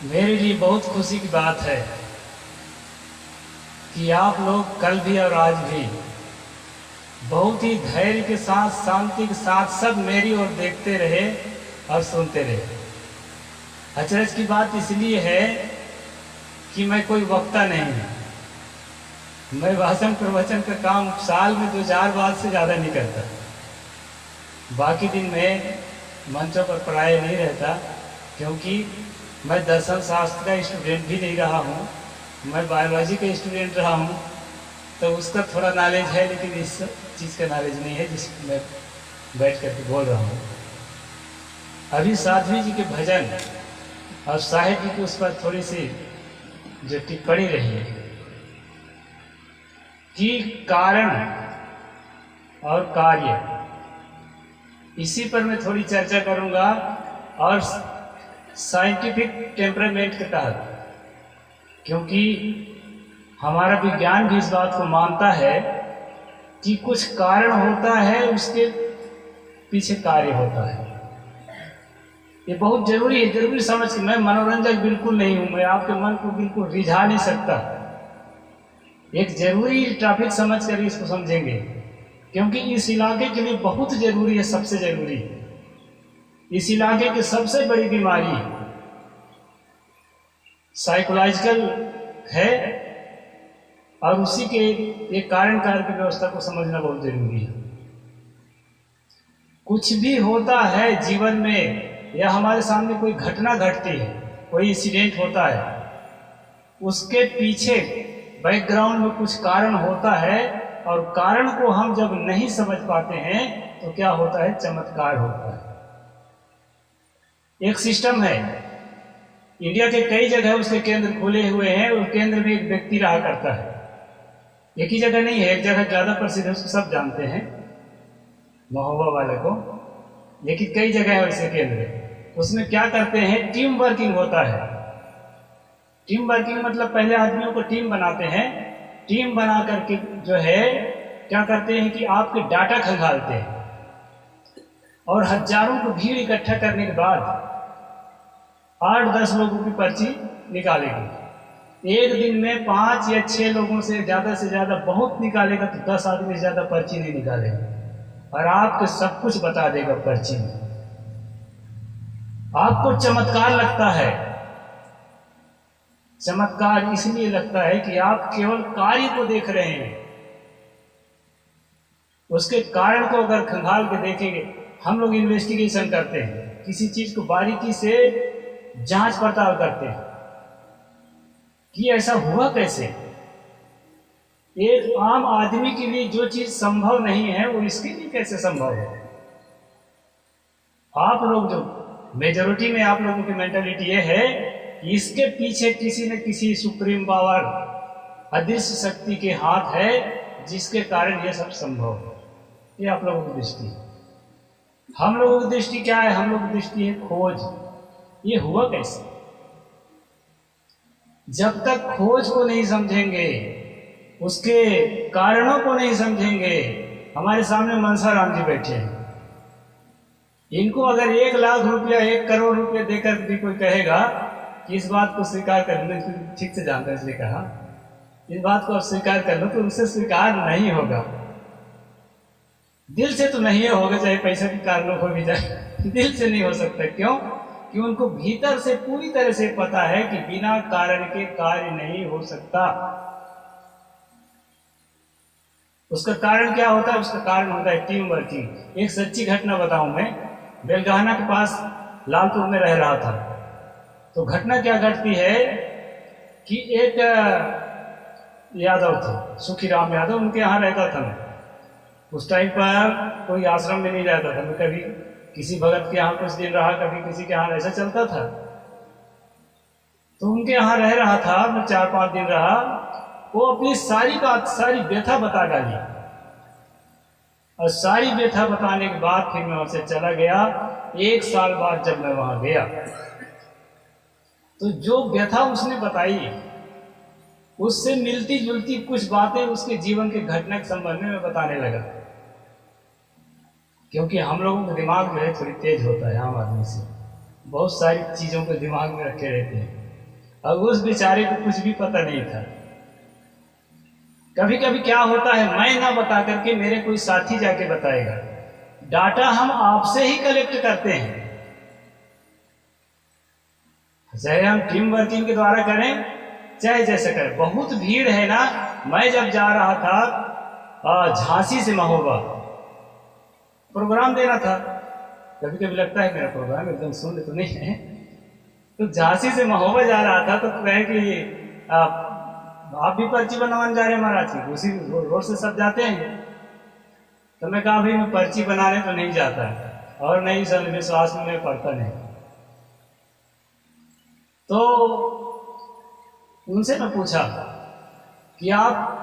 मेरे लिए बहुत खुशी की बात है कि आप लोग कल भी और आज भी बहुत ही धैर्य के साथ, शांति के साथ सब मेरी ओर देखते रहे और सुनते रहे। अचरज की बात इसलिए है कि मैं कोई वक्ता नहीं हूँ। मैं भाषण प्रवचन का काम साल में 2-4 बार से ज़्यादा नहीं करता। बाकी दिन में मंचों पर पढ़ाया नहीं रहता, क्योंकि मैं दर्शन शास्त्र का स्टूडेंट भी नहीं रहा हूँ, मैं बायोलॉजी का स्टूडेंट रहा हूँ। तो उसका थोड़ा नॉलेज है, लेकिन इस चीज़ का नॉलेज नहीं है जिसको मैं बैठ करके बोल रहा हूँ। अभी साध्वी जी के भजन और साहित्य की उस पर थोड़ी सी जो टिप्पणी रही है कि कारण और कार्य, इसी पर मैं थोड़ी चर्चा करूंगा। और साइंटिफिक टेम्परामेंट के तहत, क्योंकि हमारा विज्ञान भी इस बात को मानता है कि कुछ कारण होता है, उसके पीछे कार्य होता है। ये बहुत जरूरी है, जरूरी समझ के। मैं मनोरंजक बिल्कुल नहीं हूं, मैं आपके मन को बिल्कुल रिझा नहीं सकता। एक जरूरी टॉपिक समझ कर इसको समझेंगे, क्योंकि इस इलाके के लिए बहुत जरूरी है, सबसे जरूरी। इस इलाके की सबसे बड़ी बीमारी साइकोलॉजिकल है, और उसी के एक कारण कार्य की व्यवस्था को समझना बहुत जरूरी है। कुछ भी होता है जीवन में, या हमारे सामने कोई घटना घटती है, कोई इंसिडेंट होता है, उसके पीछे बैकग्राउंड में कुछ कारण होता है, और कारण को हम जब नहीं समझ पाते हैं तो क्या होता है, चमत्कार होता है। एक सिस्टम है, इंडिया के कई जगह उसके केंद्र खुले हुए हैं, और केंद्र में एक व्यक्ति रहा करता है। एक ही जगह नहीं है, एक जगह ज्यादा प्रसिद्ध है, उसको सब जानते हैं, महोबा वाले को, लेकिन कई जगह है वैसे केंद्र। उसमें क्या करते हैं, टीम वर्किंग होता है। टीम वर्किंग मतलब पहले आदमियों को टीम बनाते हैं, टीम बना करके जो है क्या करते हैं कि आपके डाटा खंगालते हैं, और हजारों को भीड़ इकट्ठा करने के बाद 8-10 लोगों की पर्ची निकालेगी। एक दिन में 5 या 6 लोगों से ज्यादा बहुत निकालेगा तो 10 आदमी से ज्यादा पर्ची नहीं निकालेगा, और आपको सब कुछ बता देगा पर्ची में। आपको चमत्कार लगता है। चमत्कार इसलिए लगता है कि आप केवल कार्य को देख रहे हैं, उसके कारण को अगर खंगाल के देखेंगे। हम लोग इन्वेस्टिगेशन करते हैं, किसी चीज को बारीकी से जांच पड़ताल करते हैं कि ऐसा हुआ कैसे। एक आम आदमी के लिए जो चीज संभव नहीं है, वो इसके लिए कैसे संभव है। आप लोग जो मेजोरिटी में, आप लोगों की मेंटालिटी ये है कि इसके पीछे किसी न किसी सुप्रीम पावर, अदृश्य शक्ति के हाथ है, जिसके कारण ये सब संभव है। ये आप लोगों की दृष्टि है। हम लोगों की दृष्टि क्या है, हम लोगों की दृष्टि है खोज। ये हुआ कैसे? जब तक खोज को नहीं समझेंगे, उसके कारणों को नहीं समझेंगे। हमारे सामने मनसा राम जी बैठे हैं, इनको अगर 1 लाख रुपया, 1 करोड़ रुपया देकर भी कोई कहेगा कि इस बात को स्वीकार कर लो, ठीक से जानता है इसलिए कहा, इस बात को आप स्वीकार कर लो, तो उनसे स्वीकार नहीं होगा। दिल से तो नहीं होगा, चाहे पैसे के कारणों को भी जाए, दिल से नहीं हो सकता। क्यों? कि उनको भीतर से पूरी तरह से पता है कि बिना कारण के कार्य नहीं हो सकता। उसका कारण क्या होता है? उसका कारण होता है टीम वर्किंग। एक सच्ची घटना बताऊं मैं। बेलगाना के पास लालपुर में रह रहा था, तो घटना क्या घटती है कि एक यादव थे, सुखीराम यादव, उनके यहाँ रहता था मैं। उस टाइम पर कोई आश्रम में नहीं रहता था मैं, कभी किसी भगत के यहाँ कुछ दिन रहा, कभी किसी के यहाँ, ऐसा चलता था। तो उनके यहाँ रह रहा था मैं, 4-5 दिन रहा। वो अपनी सारी बात, सारी व्यथा बता डाली, और सारी व्यथा बताने के बाद फिर मैं वहां से चला गया। 1 साल बाद जब मैं वहां गया, तो जो व्यथा उसने बताई, उससे मिलती जुलती कुछ बातें उसके जीवन के घटना के संबंध में मैं बताने लगा। क्योंकि हम लोगों का दिमाग जो है थोड़ी तेज होता है आम आदमी से, बहुत सारी चीज़ों को दिमाग में रखे रहते हैं। अब उस बेचारे को कुछ भी पता नहीं था। कभी कभी क्या होता है, मैं ना बता करके मेरे कोई साथी जाके बताएगा। डाटा हम आपसे ही कलेक्ट करते हैं, चाहे हम टीम वर्किंग के द्वारा करें चाहे जैसे करें। बहुत भीड़ है ना। मैं जब जा रहा था झांसी से महोबा, प्रोग्राम देना था। कभी कभी लगता है मेरा प्रोग्राम एकदम सुन तो नहीं है, तो झांसी से महोबा जा रहा था तो कहे कि आप भी पर्ची बनवाने जा रहे हैं महाराज की, उसी रोड से सब जाते हैं। तो मैं कहा भाई मैं पर्ची बनाने तो नहीं जाता और नहीं सर विश्वास में मैं पढ़ता नहीं। तो उनसे मैं पूछा कि आप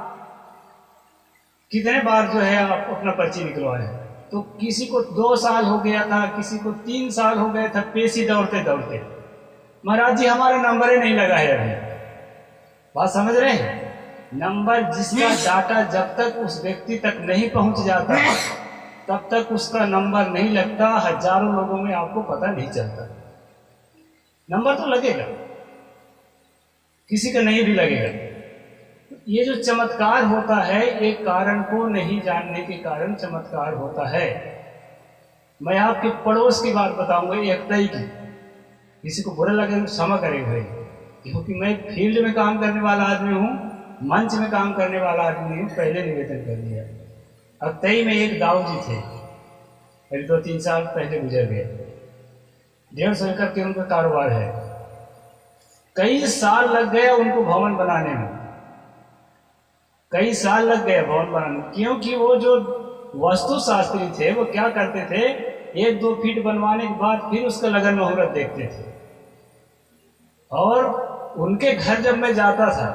कितने बार जो है आप अपना पर्ची निकलवाए। तो किसी को 2 साल हो गया था, किसी को 3 साल हो गया था, पेशी दौड़ते दौड़ते। महाराज जी हमारा नंबर ही नहीं लगा है अभी। बात समझ रहे हैं? नंबर जिसका डाटा जब तक उस व्यक्ति तक नहीं पहुंच जाता तब तक उसका नंबर नहीं लगता। हजारों लोगों में आपको पता नहीं चलता। नंबर तो लगेगा, किसी का नहीं भी लगेगा। ये जो चमत्कार होता है, एक कारण को नहीं जानने के कारण चमत्कार होता है। मैं आपके पड़ोस की बात बताऊंगा, एकताई की। किसी को बुरा लगे तो क्षमा करें भाई, क्योंकि मैं फील्ड में काम करने वाला आदमी हूँ, मंच में काम करने वाला आदमी हूँ। पहले निवेदन कर दिया। अक्तई में एक दाऊ जी थे, मेरे 2-3 साल पहले गुजर गए। 150 एकड़ के उनका कारोबार है। कई साल लग गए उनको भवन बनाने में, कई साल लग गए भवन बनाने में, क्योंकि वो जो वास्तु शास्त्री थे वो क्या करते थे, 1-2 फीट बनवाने के बाद फिर उसका लगन मुहूर्त देखते थे। और उनके घर जब मैं जाता था,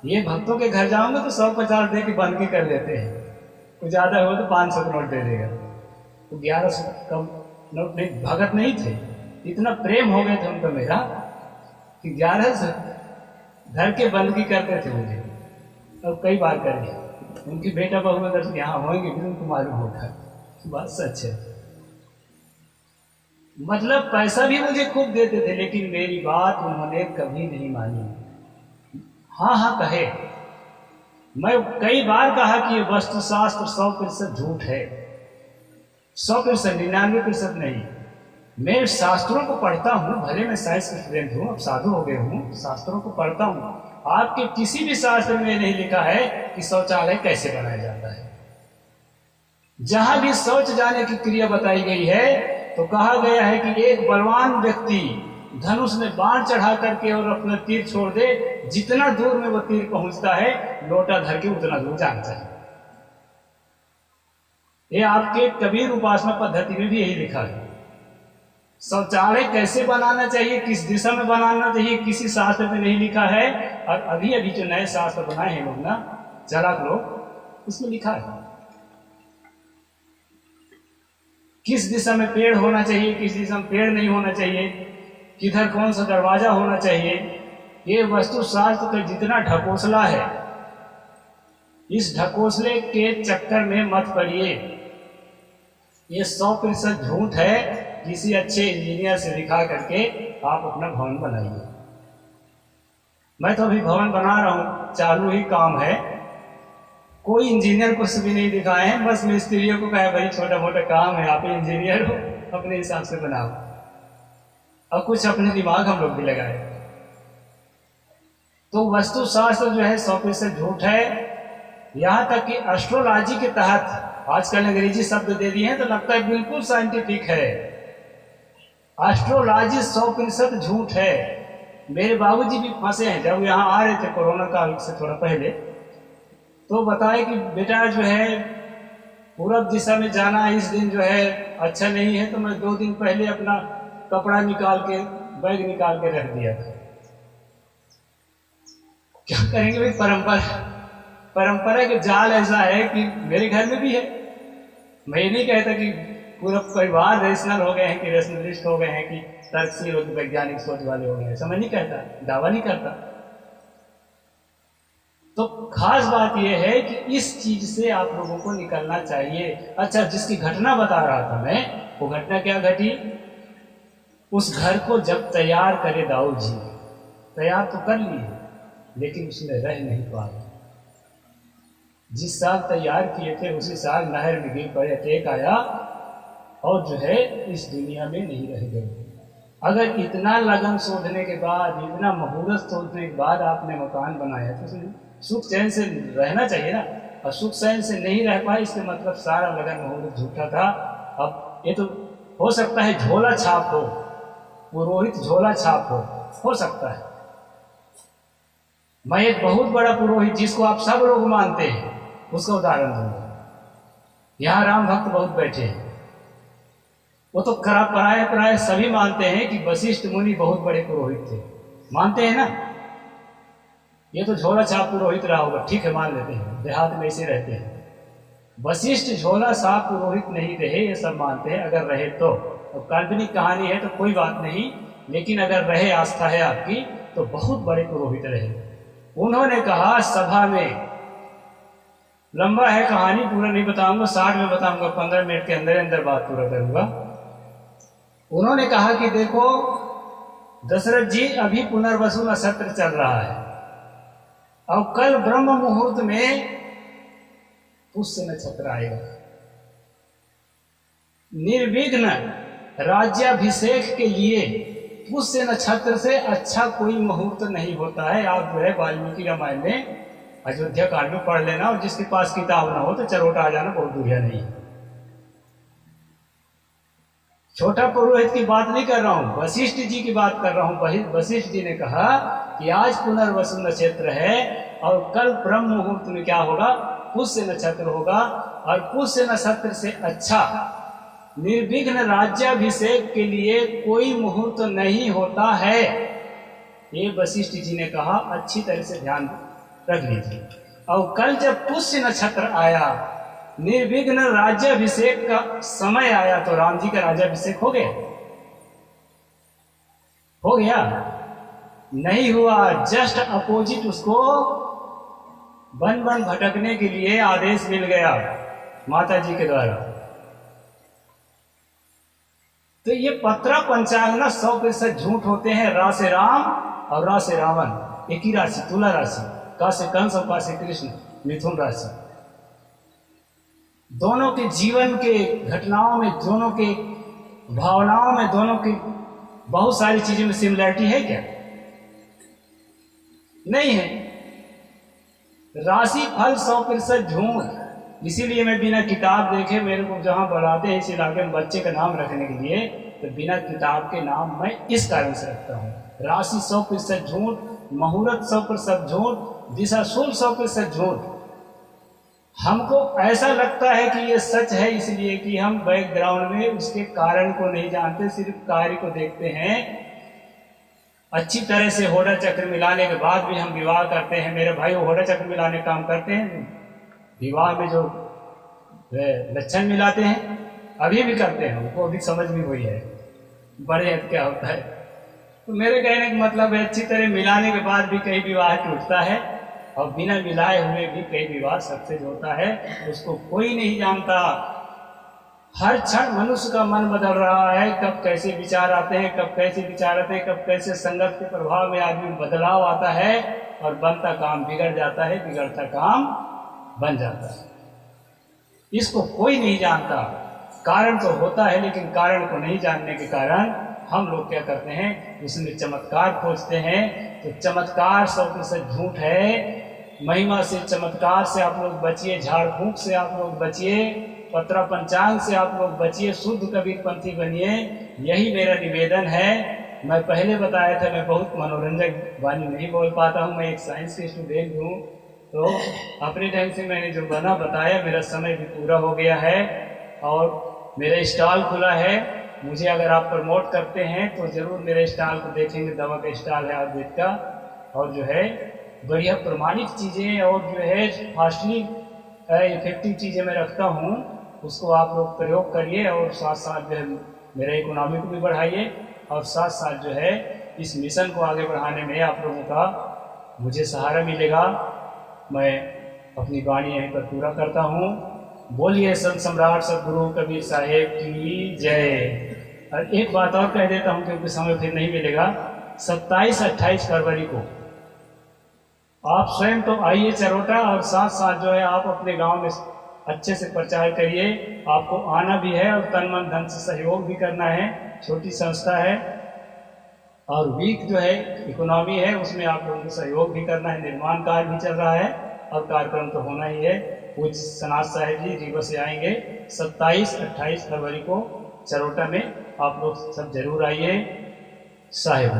ये भक्तों के घर जाऊंगा तो 150 दे के बंद के कर लेते हैं, कुछ ज्यादा हो तो 500 का नोट दे देगा। तो 1100 कम नोट नहीं, भगत नहीं थे, इतना प्रेम हो गया था उनका मेरा कि 1100 घर के बंद की करते थे मुझे। और कई बार कर दिया। उनकी बेटा बहू अगर यहाँ होंगे फिर उनको मालूम होगा। बात सच है। मतलब पैसा भी मुझे खूब देते थे, लेकिन मेरी बात उन्होंने कभी नहीं मानी। हाँ हाँ कहे। मैं कई बार कहा कि ये वस्तुशास्त्र 100% झूठ है, 100%, 99% नहीं। मैं शास्त्रों को पढ़ता हूँ, भले मैं साइंस का स्टूडेंट हूँ, अब साधु हो गए हूँ, शास्त्रों को पढ़ता हूँ। आपके किसी भी शास्त्र में नहीं लिखा है कि शौचालय कैसे बनाया जाता है। जहां भी शौच जाने की क्रिया बताई गई है तो कहा गया है कि एक बलवान व्यक्ति धनुष में बाण चढ़ा करके और अपना तीर छोड़ दे, जितना दूर में वो तीर पहुंचता है लोटा धर के उतना दूर जाना चाहिए। ये आपके कबीर उपासना पद्धति में भी यही लिखा है। शौचालय कैसे बनाना चाहिए, किस दिशा में बनाना चाहिए, किसी शास्त्र में नहीं लिखा है। और अभी अभी जो नए शास्त्र बनाए हैं लोग ना, चालाक लोग, उसमें लिखा है किस दिशा में पेड़ होना चाहिए, किस दिशा में पेड़ नहीं होना चाहिए, किधर कौन सा दरवाजा होना चाहिए। ये वस्तु शास्त्र का जितना ढकोसला है, इस ढकोसले के चक्कर में मत पड़िए। ये 100% झूठ है। किसी अच्छे इंजीनियर से दिखा करके आप अपना भवन बनाइए। मैं तो अभी भवन बना रहा हूं, चालू ही काम है। कोई इंजीनियर कुछ भी नहीं दिखाए हैं, बस मिस्त्रियों को कहे भाई छोटा मोटा काम है, आप इंजीनियर हो, अपने हिसाब से बनाओ। और कुछ अपने दिमाग हम लोग भी लगाए। तो वस्तु शास्त्र जो है 100% झूठ है। यहां तक कि एस्ट्रोलॉजी के तहत आजकल अंग्रेजी शब्द दे दिए हैं तो लगता है बिल्कुल साइंटिफिक है। एस्ट्रोलॉजी 100% झूठ है। मेरे बाबूजी भी फंसे हैं। जब यहाँ आ रहे थे कोरोना काल से थोड़ा पहले, तो बताए कि बेटा जो है पूरब दिशा में जाना इस दिन जो है अच्छा नहीं है। तो मैं 2 दिन पहले अपना कपड़ा निकाल के, बैग निकाल के रख दिया था। क्या करेंगे भाई, परंपरा के जाल ऐसा है कि मेरे घर में भी है। मैं ये नहीं कहता कि पूरा परिवार रेशनल हो गए हैं, कि रेशनलिस्ट हो गए हैं, कि तर्कशील हो, वैज्ञानिक सोच वाले हो गए हैं, ऐसा मैं नहीं कहता, दावा नहीं करता। तो खास बात यह है कि इस चीज से आप लोगों को निकलना चाहिए। अच्छा, जिसकी घटना बता रहा था मैं, वो घटना क्या घटी, उस घर को जब तैयार करे दाऊ जी, तैयार तो कर लिए, लेकिन उसमें रह नहीं पाए। जिस साल तैयार किए थे उसी साल नहर में गिर पड़े, अटैक आया और जो है इस दुनिया में नहीं रह गए। अगर इतना लगन शोधने के बाद, इतना मुहूर्त सोचने के बाद आपने मकान बनाया तो उसमें सुख चैन से रहना चाहिए ना। और सुख चैन से नहीं रह पाए, इसके मतलब सारा लगन मुहूर्त झूठा था। अब ये तो हो सकता है झोला छाप हो, पुरोहित झोला छाप हो सकता है। मैं एक बहुत बड़ा पुरोहित जिसको आप सब लोग मानते हैं उसका उदाहरण दूंगा। यहाँ राम भक्त बहुत बैठे हैं, वो तो पराये सभी मानते हैं कि वशिष्ठ मुनि बहुत बड़े पुरोहित थे, मानते हैं ना। ये तो झोला छाप पुरोहित रहा होगा, ठीक है, मान लेते हैं, देहात में ऐसे रहते हैं। वशिष्ठ झोला छाप पुरोहित नहीं रहे, ये सब मानते हैं। अगर रहे तो काल्पनिक कहानी है तो कोई बात नहीं, लेकिन अगर रहे, आस्था है आपकी, तो बहुत बड़े पुरोहित रहे। उन्होंने कहा सभा में, लंबा है कहानी, पूरा नहीं बताऊंगा, 60 में बताऊंगा, 15 मिनट के अंदर अंदर बात पूरा करूंगा। उन्होंने कहा कि देखो दशरथ जी, अभी पुनर्वसु नक्षत्र चल रहा है और कल ब्रह्म मुहूर्त में पुष्य नक्षत्र आएगा। निर्विघ्न राज्याभिषेक के लिए पुष्य नक्षत्र से अच्छा कोई मुहूर्त नहीं होता है। आप जो है वाल्मीकि रामायण में अयोध्या कांड में पढ़ लेना, और जिसके पास किताब ना हो तो चरोटा आ जाना, बहुत दूरिया नहीं है। छोटा पुरोहित की बात नहीं कर रहा हूं, वशिष्ठ जी की बात कर रहा हूं। वशिष्ठ जी ने कहा कि आज पुनर्वसु नक्षत्र है और कल ब्रह्म मुहूर्त में क्या होगा, पुष्य नक्षत्र होगा, और पुष्य नक्षत्र से अच्छा निर्विघ्न राज्याभिषेक के लिए कोई मुहूर्त नहीं होता है। ये वशिष्ठ जी ने कहा, अच्छी तरह से ध्यान रख लीजिए। और कल जब पुष्य नक्षत्र आया, निर्विघ्न राज्याभिषेक का समय आया, तो राम जी का राज्याभिषेक हो गया? हो गया? नहीं हुआ। जस्ट अपोजिट उसको वन वन भटकने के लिए आदेश मिल गया माता जी के द्वारा। तो ये पत्रा पंचांग ना 100% झूठ होते हैं। रा से राम और रा से रावण, एक ही राशि, तुला राशि, का से कंस और का से कृष्ण, मिथुन राशि। दोनों के जीवन के घटनाओं में, दोनों के भावनाओं में, दोनों की बहुत सारी चीजों में सिमिलरिटी है क्या? नहीं है। राशि फल 100% झूठ। इसीलिए मैं बिना किताब देखे, मेरे को जहां बढ़ाते हैं इस इलाके में बच्चे का नाम रखने के लिए, तो बिना किताब के नाम मैं इस कारण से रखता हूँ। राशि 100% झूठ, मुहूर्त 100% झूठ, दिशा शूल 100% झूठ। हमको ऐसा लगता है कि ये सच है, इसलिए कि हम बैकग्राउंड में उसके कारण को नहीं जानते, सिर्फ कार्य को देखते हैं। अच्छी तरह से होड़ा चक्र मिलाने के बाद भी हम विवाह करते हैं। मेरे भाई वो होड़ा चक्र मिलाने काम करते हैं, विवाह में जो लक्षण मिलाते हैं अभी भी करते हैं, उनको अभी समझ भी हुई है बड़े हद क्या होता है। तो मेरे कहने का मतलब है, अच्छी तरह मिलाने के बाद भी कई विवाह टूटता है, और बिना मिलाए हुए भी कई विवाह सक्सेस होता है। उसको कोई नहीं जानता। हर क्षण मनुष्य का मन बदल रहा है, कब कैसे विचार आते हैं, कब कैसे विचार आते हैं, कब कैसे संगत के प्रभाव में आदमी बदलाव आता है, और बनता काम बिगड़ जाता है, बिगड़ता काम बन जाता है। इसको कोई नहीं जानता। कारण तो होता है, लेकिन कारण को नहीं जानने के कारण हम लोग क्या करते हैं, उसमें चमत्कार खोजते हैं। तो चमत्कार 100% झूठ है। महिमा से, चमत्कार से आप लोग बचिए, झाड़ फूंक से आप लोग बचिए, पत्रा पंचांग से आप लोग बचिए, शुद्ध कबीरपंथी बनिए। यही मेरा निवेदन है। मैं पहले बताया था, मैं बहुत मनोरंजक वाणी नहीं बोल पाता हूँ, मैं एक साइंस के स्टूडेंट हूँ, तो अपने ढंग से मैंने जो बना बताया। मेरा समय भी पूरा हो गया है और मेरा स्टॉल खुला है। मुझे अगर आप प्रमोट करते हैं तो ज़रूर मेरे स्टॉल को देखेंगे। दवा का स्टॉल है आयुर्वेद का, और जो है बढ़िया प्रमाणित चीज़ें और जो है फास्टली इफेक्टिव चीज़ें मैं रखता हूँ, उसको आप लोग प्रयोग करिए। और साथ साथ जो है मेरे इकोनॉमी को भी बढ़ाइए, और साथ साथ जो है इस मिशन को आगे बढ़ाने में आप लोगों का मुझे सहारा मिलेगा। मैं अपनी वाणी यहीं पर पूरा करता हूँ। बोलिए संत सम्राट सदगुरु कबीर साहेब की जय। और एक बात और कह देता हूँ, क्योंकि समय फिर नहीं मिलेगा। 27-28 फरवरी को। आप स्वयं तो आइए चरोटा, और साथ साथ जो है आप अपने गांव में अच्छे से प्रचार करिए। आपको आना भी है और तन मन धन से सहयोग भी करना है। छोटी संस्था है और वीक जो है इकोनॉमी है, उसमें आप लोगों को सहयोग भी करना है। निर्माण कार्य भी चल रहा है और कार्यक्रम तो होना ही है। पूज्य सनाथ साहिब जी रीवा से आएंगे 27-28 फरवरी को चरोटा में। आप लोग सब जरूर आइए। साहिब